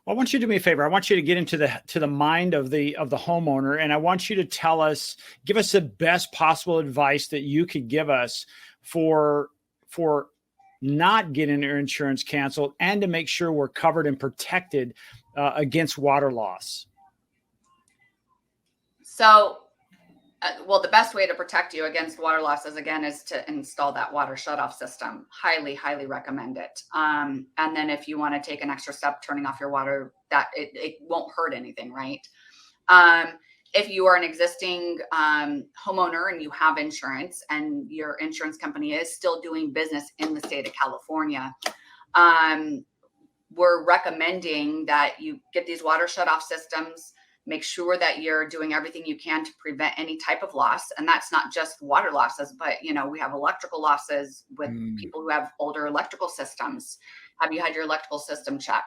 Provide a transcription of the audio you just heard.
Well, I want you to do me a favor. I want you to get into the mind of the homeowner, and I want you to give us the best possible advice that you could give us for for not getting their insurance canceled and to make sure we're covered and protected against water loss. So, well, the best way to protect you against water losses, again, is to install that water shutoff system. Highly, highly recommend it. And then if you want to take an extra step, turning off your water, that it won't hurt anything, right? If you are an existing homeowner and you have insurance and your insurance company is still doing business in the state of California, we're recommending that you get these water shutoff systems. Make sure that you're doing everything you can to prevent any type of loss. And that's not just water losses, but we have electrical losses with people who have older electrical systems. Have you had your electrical system checked?